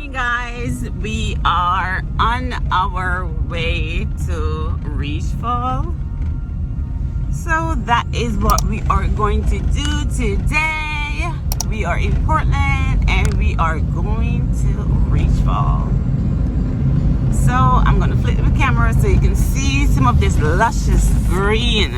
Guys, we are on our way to Reach Fall. So that is what we are going to do today. We are in Portland and we are going to Reach Fall. So I'm going to flip the camera so you can see some of this luscious green.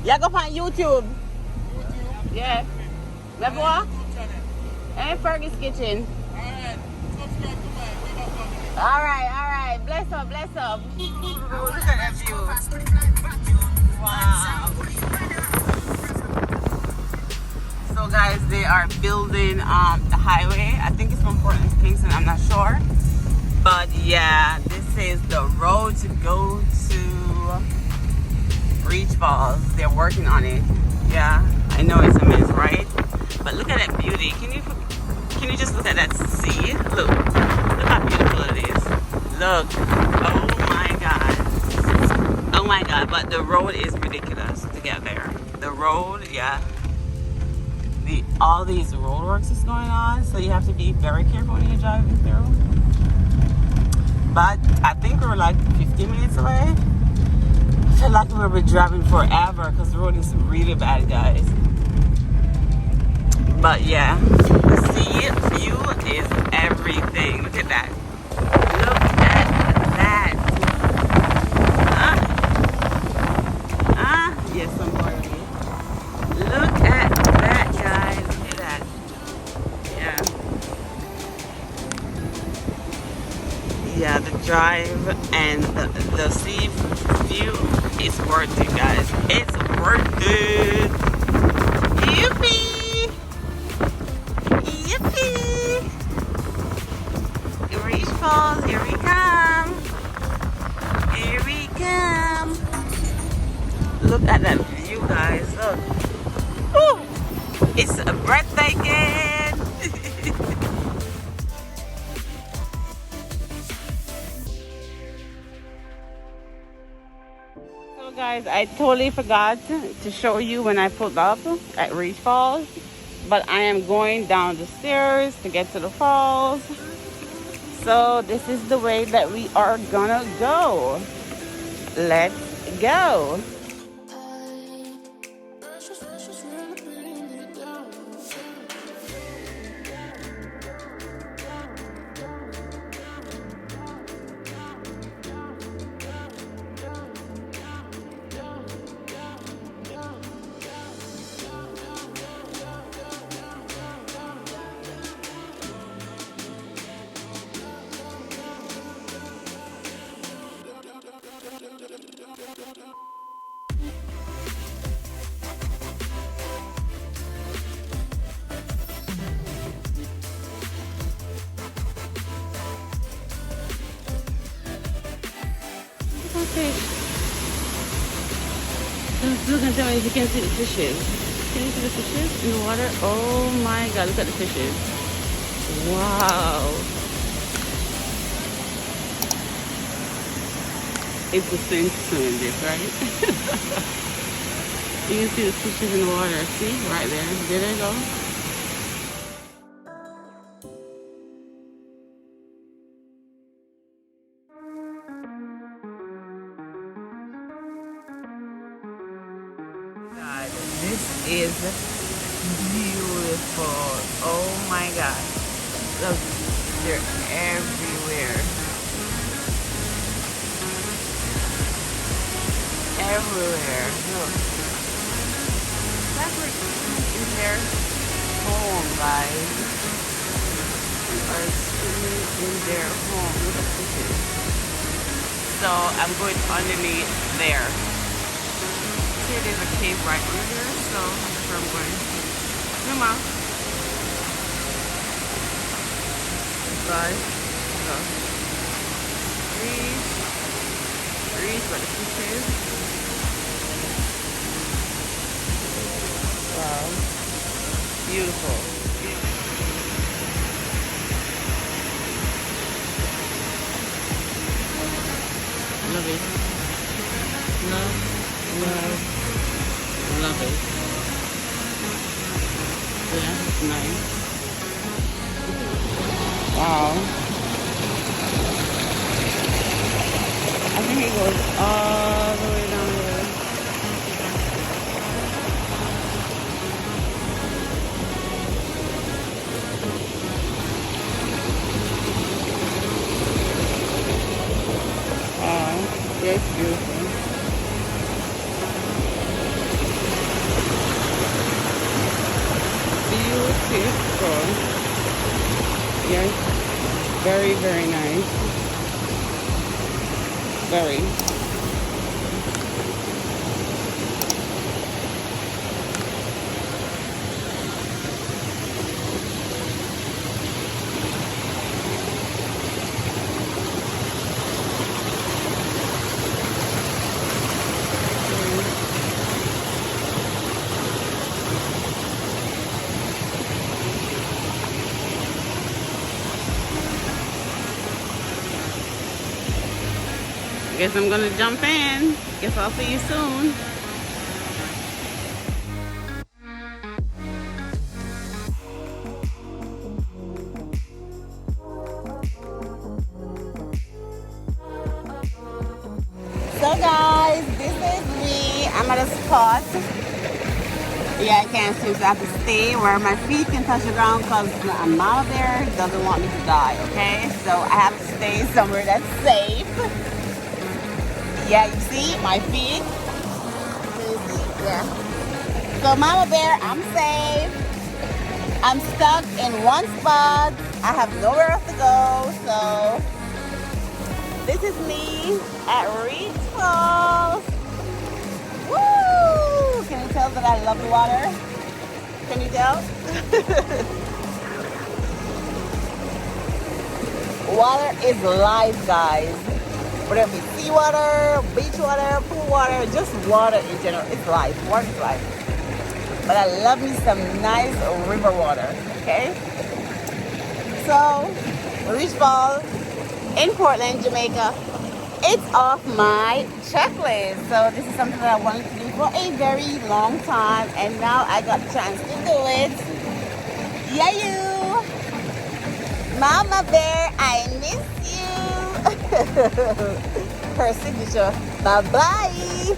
Yeah, go on YouTube. Yeah. Remember? And Fergie's Kitchen. Alright. Bless up. Look at that view. Wow. So guys, they are building the highway. I think it's from Portland to Kingston, I'm not sure. But yeah, this is the road to go to Reach Falls. They're working on it. Yeah, I know it's a mess, right? But look at that beauty. Can you just look at that sea? Look how beautiful it is. Look. Oh my god. But the road is ridiculous to get there. The road, yeah. All these roadworks is going on, so you have to be very careful when you're driving through. But I think we're like 15 minutes away. I feel like we'll be driving forever because the road is really bad, guys. But yeah, the sea view is everything. Look at that. Look at that. Yes, I'm going to be. Look at that, guys. Look at that. Yeah, the drive and the sea view is worth it, guys. It's worth it. Yippee! Reach Falls, here we come. Look at that view, guys. Look. Woo! It's breathtaking. So guys, I totally forgot to show you when I pulled up at Reach Falls, but I am going down the stairs to get to the falls. So this is the way that we are gonna go. Let's go. Fish. Look and tell me if you can see the fishes. Can you see the fishes in the water? Oh my god, look at the fishes. Wow. It's the same swimming this, right? You can see the fishes in the water. See? Right there. There they go. God, this is beautiful. Oh my God. Look, they're everywhere. Everywhere. Look. That's like in their home, guys. Are swimming in their home. Look at fishes. So I'm going underneath there. See, there's a cave right under there, so that's where I'm going. Come on. Guys, look. Reach where the fish is. Wow. Beautiful. Love it. Love it. Yeah, it's nice. Wow. I think it goes all the way down there. Wow. Yeah, it's beautiful. Beautiful. Yes, very, very nice. Very. Guess I'm gonna jump in. Guess I'll see you soon. So guys, this is me. I'm at a spot. Yeah, I can't swim, so I have to stay where my feet can touch the ground because a mama bear doesn't want me to die, okay? So I have to stay somewhere that's safe. Yeah, you see my feet? You see? Yeah. So mama bear, I'm safe. I'm stuck in one spot. I have nowhere else to go. So this is me at Reach Falls. Woo! Can you tell that I love the water? Can you tell? Water is life, guys. Whether it be seawater, beach water, pool water, just water in general. It's life. Water is life. But I love me some nice river water. Okay? So, Reach Falls in Portland, Jamaica. It's off my checklist. So this is something that I wanted to do for a very long time. And now I got the chance to do it. Yeah, you. Mama Bear, I miss you. Her signature. Bye-bye.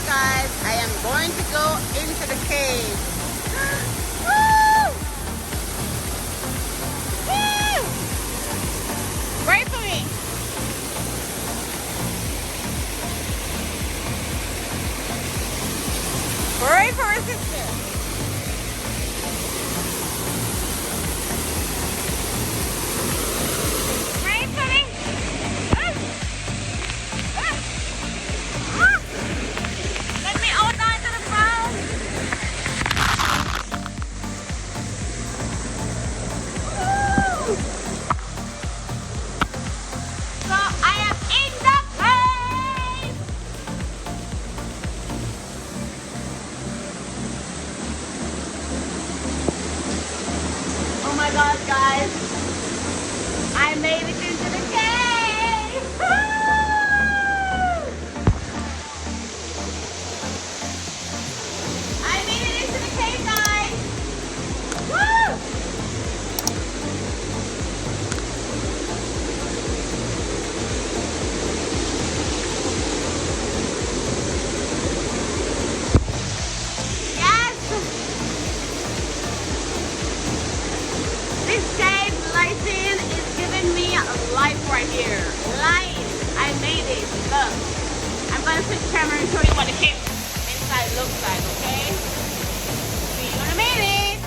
Guys, I am going to go into the cave. Woo! Woo! Pray for me. I made it into the cave! Woo! I made it into the cave, guys! Woo! Yes! This cave lighting is giving me life right here. Life! I made it. Look. I'm going to switch the camera and show you what the cave inside looks like, okay? See you in a minute.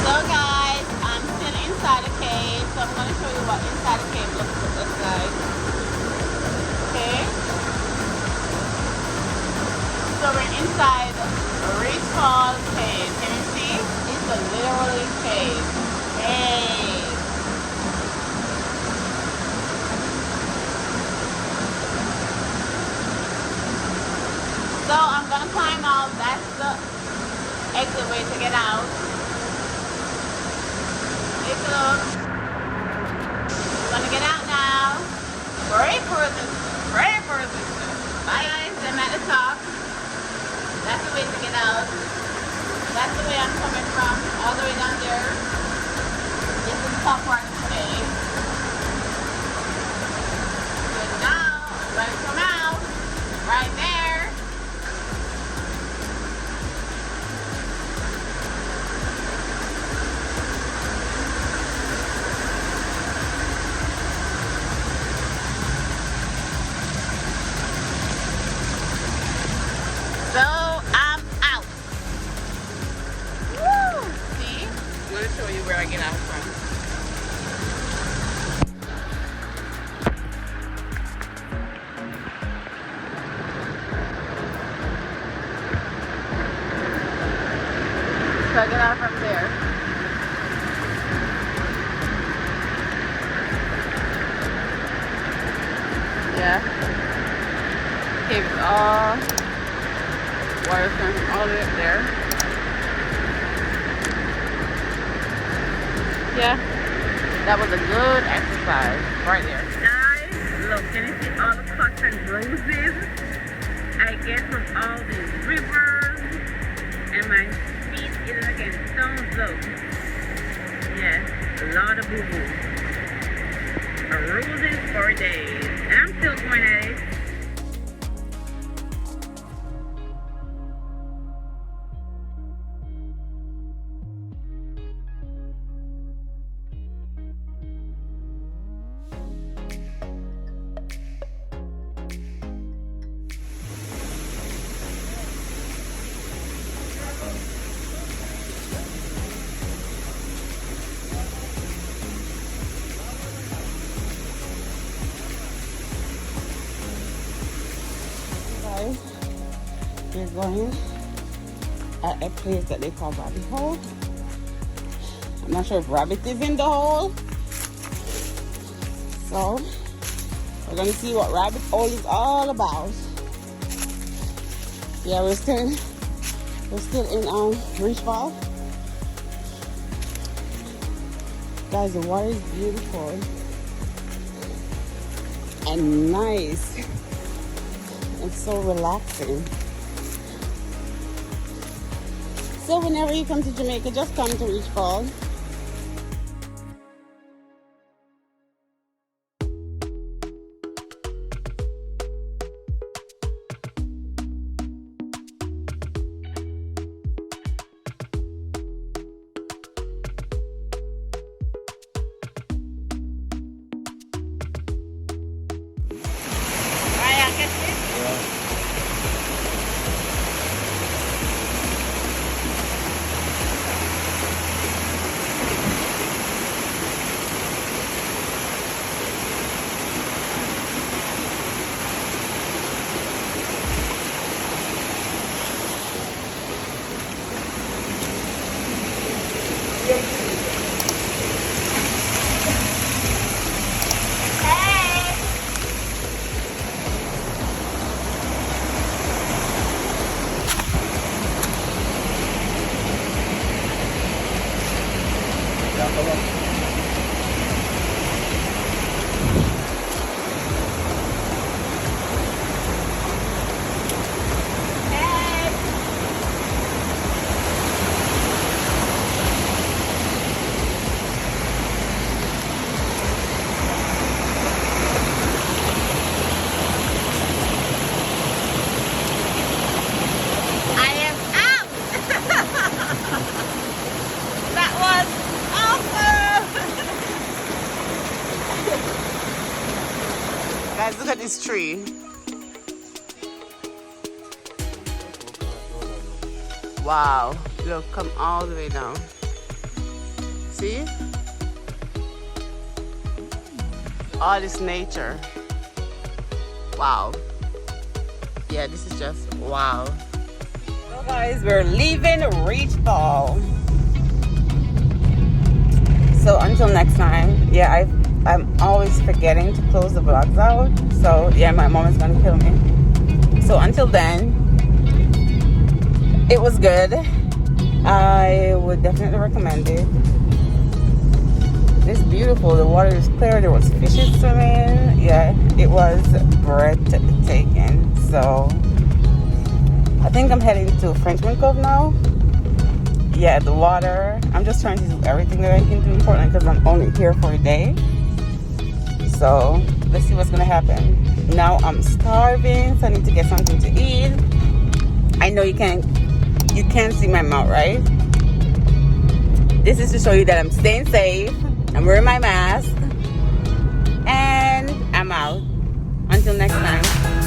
So guys, I'm still inside the cave, so I'm going to show you what inside the cave looks like. Okay? So we're inside Reach Falls Cave. Can you see? It's a literally cave. Cave. So I'm gonna climb out. That's the exit way to get out. Take a look. I'm gonna get out now. Pray for resistance. Pray for resistance. Bye guys. I'm at the top. That's the way to get out. That's the way I'm coming from. All the way down there. This is the top part of the cave. So now I'm gonna come out. Right there. So I'm out. Woo! See? I'm going to show you where I get out from. So I get out from there. Yeah. Cave is all water's coming from all the way up there. Yeah, that was a good exercise right there. Guys, look, can you see all the cuts and bruises I get from all these rivers and my feet hitting against stones? Look, yes, a lot of boo-boo. Bruises for days, and I'm still going at it. We're going at a place that they call Rabbit Hole. I'm not sure if rabbit is in the hole. So we're gonna see what Rabbit Hole is all about. Yeah, we're still in Reach Falls. Guys, the water is beautiful and nice. It's so relaxing. So whenever you come to Jamaica, just come to Reach Falls. Guys, look at this tree. Wow, look, come all the way down. See? All this nature. Wow. Yeah, this is just wow. So guys, we're leaving Reach Ball. So until next time, yeah, I'm always forgetting to close the vlogs out. So yeah, my mom is gonna kill me. So until then, it was good. I would definitely recommend it. It's beautiful. The water is clear. There was fishes swimming. Yeah, it was breathtaking. So I think I'm heading to Frenchman Cove now. Yeah, the water. I'm just trying to do everything that I can do in Portland because I'm only here for a day. So let's see what's gonna happen. Now I'm starving, so I need to get something to eat. I know you can't see my mouth, right? This is to show you that I'm staying safe. I'm wearing my mask, and I'm out. Until next time.